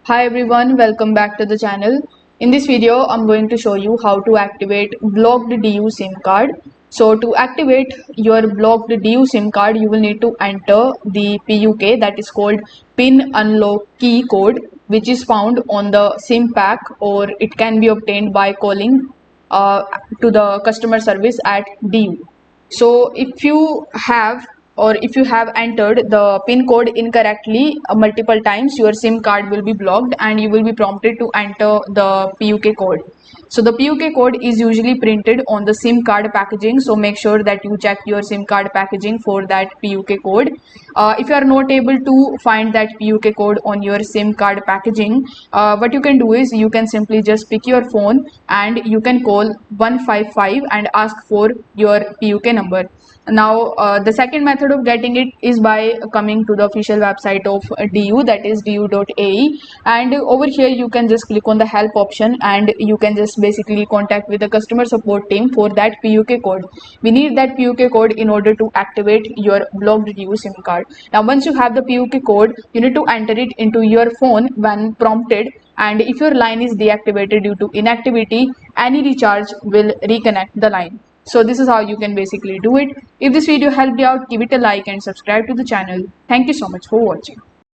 Hi everyone, welcome back to the channel. In this video, I'm going to show you how to activate blocked DU SIM card. So to activate your blocked DU SIM card, you will need to enter the PUK, that is called pin unlock key code, which is found on the SIM pack, or it can be obtained by calling to the customer service at DU. So if you have entered the pin code incorrectly multiple times, your SIM card will be blocked and you will be prompted to enter the PUK code. So the PUK code is usually printed on the SIM card packaging. So make sure that you check your SIM card packaging for that PUK code. If you are not able to find that PUK code on your SIM card packaging, what you can do is you can simply just pick your phone and you can call 155 and ask for your PUK number. Now, the second method of getting it is by coming to the official website of DU, that is du.ae, and over here you can just click on the help option and you can just basically contact with the customer support team for that PUK code. We need that PUK code in order to activate your blocked DU SIM card. Now, once you have the PUK code, you need to enter it into your phone when prompted, and if your line is deactivated due to inactivity, any recharge will reconnect the line. So this is how you can basically do it. If this video helped you out, give it a like and subscribe to the channel. Thank you so much for watching.